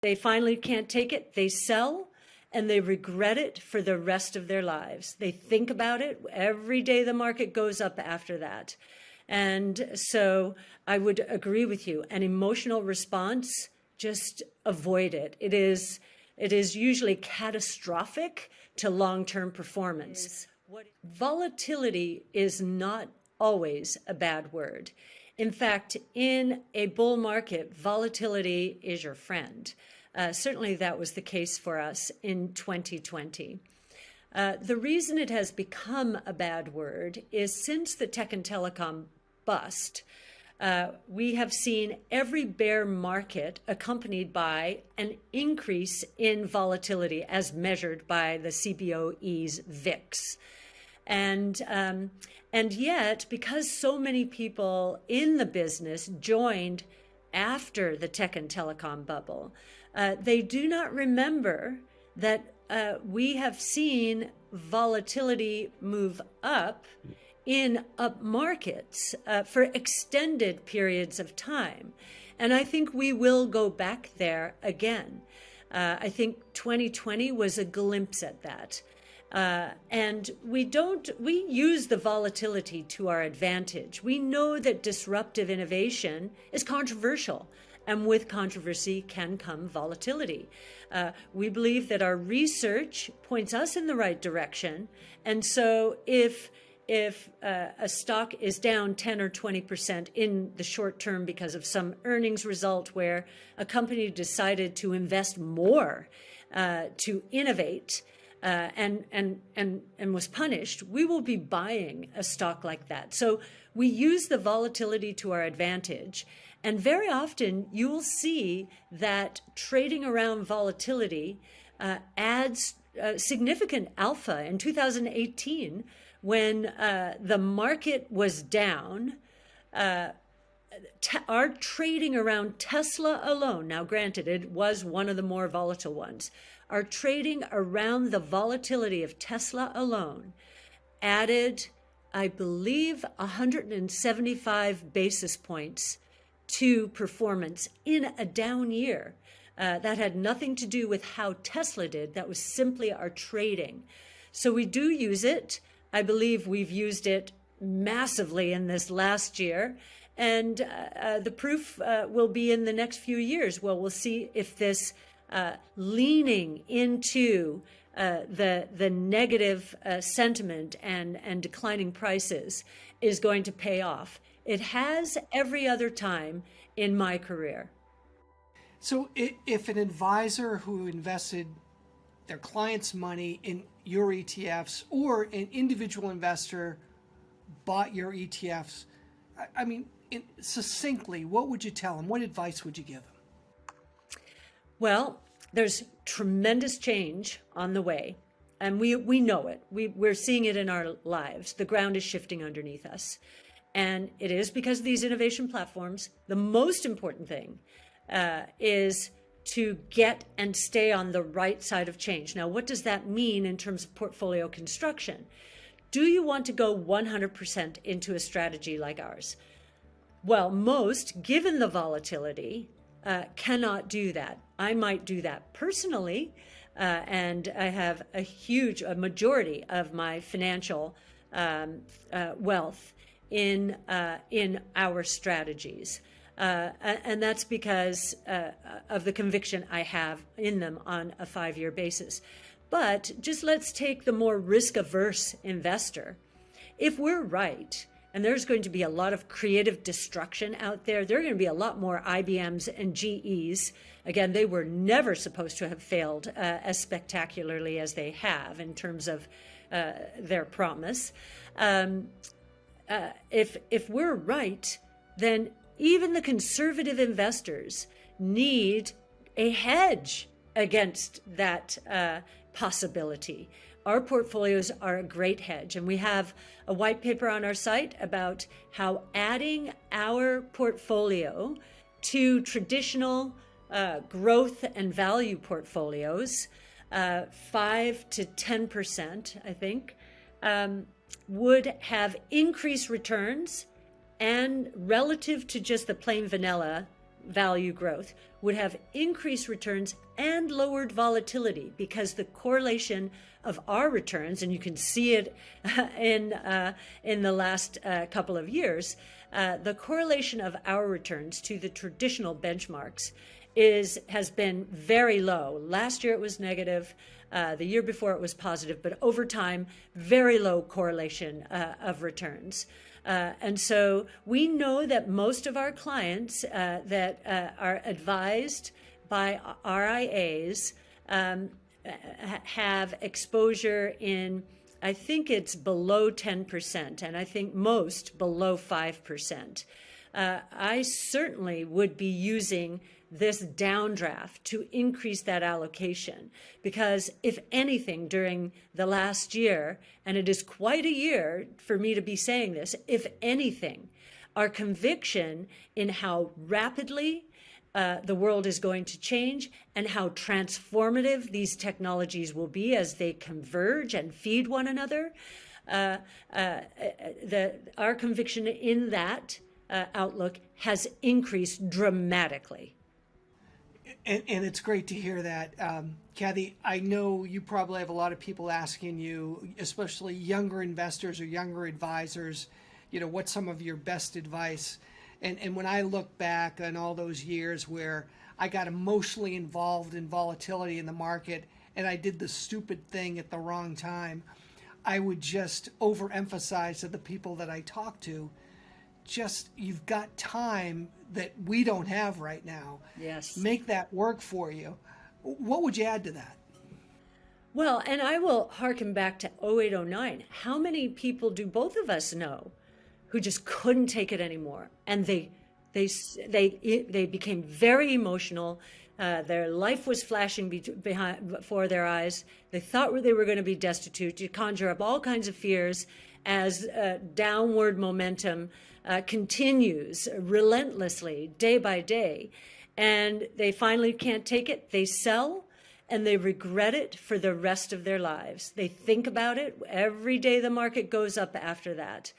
They finally can't take it, they sell, and they regret it for the rest of their lives. They think about it every day the market goes up after that. And so I would agree with you. An emotional response, just avoid it. It is usually catastrophic to long-term performance. Volatility is not always a bad word. In fact, in a bull market, volatility is your friend. Certainly that was the case for us in 2020. The reason it has become a bad word is since the tech and telecom bust, we have seen every bear market accompanied by an increase in volatility as measured by the CBOE's VIX. And yet, because so many people in the business joined after the tech and telecom bubble, they do not remember that we have seen volatility move up in up markets for extended periods of time. And I think we will go back there again. I think 2020 was a glimpse at that. And we use the volatility to our advantage. We know that disruptive innovation is controversial, and with controversy can come volatility. We believe that our research points us in the right direction. And so if a stock is down 10 or 20% in the short term because of some earnings result where a company decided to invest more to innovate, and was punished, we will be buying a stock like that. So we use the volatility to our advantage. And very often you will see that trading around volatility adds significant alpha. In 2018, when the market was down, our trading around Tesla alone, now granted it was one of the more volatile ones, our trading around the volatility of Tesla alone added, I believe, 175 basis points to performance in a down year. That had nothing to do with how Tesla did. That was simply our trading. So we do use it. I believe we've used it massively in this last year. And the proof will be in the next few years. Well, we'll see if this leaning into the negative sentiment and declining prices is going to pay off. It has every other time in my career. So if an advisor who invested their client's money in your ETFs or an individual investor bought your ETFs, I mean, succinctly, what would you tell them? What advice would you give them? Well, there's tremendous change on the way, and we know it. We're seeing it in our lives. The ground is shifting underneath us. And it is because of these innovation platforms. The most important thing is to get and stay on the right side of change. Now, what does that mean in terms of portfolio construction? Do you want to go 100% into a strategy like ours? Well, most, given the volatility, cannot do that. I might do that personally, and I have a majority of my financial wealth in our strategies. And that's because of the conviction I have in them on a 5-year basis. But just let's take the more risk-averse investor. If we're right, and there's going to be a lot of creative destruction out there. There are going to be a lot more IBMs and GEs. Again, they were never supposed to have failed as spectacularly as they have in terms of their promise. If we're right, then even the conservative investors need a hedge against that possibility. Our portfolios are a great hedge, and we have a white paper on our site about how adding our portfolio to traditional growth and value portfolios, 5 to 10%, I think, would have increased returns and relative to just the plain vanilla value growth would have increased returns and lowered volatility, because the correlation of our returns, and you can see it in the last couple of years, the correlation of our returns to the traditional benchmarks has been very low. Last year it was negative. The year before it was positive, but over time, very low correlation of returns. And so we know that most of our clients that are advised by RIAs have exposure in, I think it's below 10%, and I think most below 5%. I certainly would be using this downdraft to increase that allocation, because if anything during the last year, and it is quite a year for me to be saying this, if anything, our conviction in how rapidly the world is going to change and how transformative these technologies will be as they converge and feed one another, our conviction in that outlook has increased dramatically. And it's great to hear that. Cathie, I know you probably have a lot of people asking you, especially younger investors or younger advisors, what's some of your best advice? And when I look back on all those years where I got emotionally involved in volatility in the market and I did the stupid thing at the wrong time, I would just overemphasize to the people that I talk to, you've got time that we don't have right now. Yes. Make that work for you. What would you add to that? Well, and I will harken back to 0809. How many people do both of us know who just couldn't take it anymore? And they became very emotional. Their life was flashing before their eyes. They thought they were going to be destitute. You conjure up all kinds of fears as downward momentum continues relentlessly day by day. And they finally can't take it. They sell, and they regret it for the rest of their lives. They think about it every day the market goes up after that.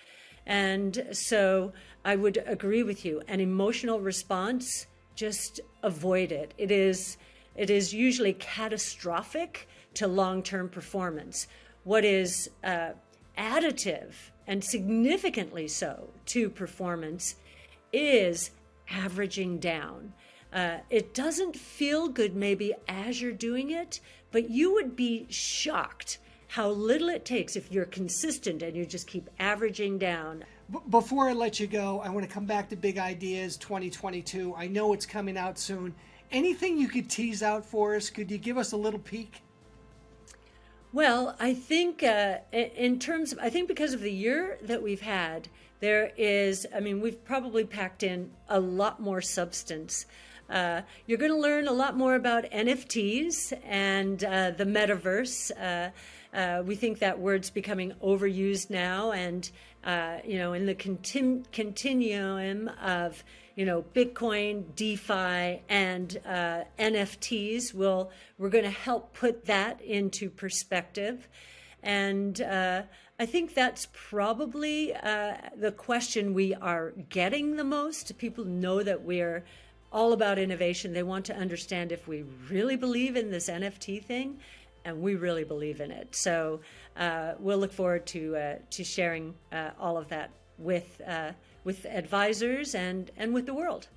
And so I would agree with you. An emotional response, just avoid it. It is usually catastrophic to long-term performance. What is additive, and significantly so, to performance is averaging down. It doesn't feel good maybe as you're doing it, but you would be shocked how little it takes if you're consistent and you just keep averaging down. Before I let you go, I want to come back to Big Ideas 2022. I know it's coming out soon. Anything you could tease out for us? Could you give us a little peek? Well, I think because of the year that we've had, we've probably packed in a lot more substance. You're going to learn a lot more about NFTs and the metaverse. We think that word's becoming overused now, and in the continuum of Bitcoin, DeFi, and NFTs, we're going to help put that into perspective. And I think that's probably the question we are getting the most. People know that we're all about innovation. They want to understand if we really believe in this NFT thing, and we really believe in it. So we'll look forward to sharing all of that with advisors and with the world.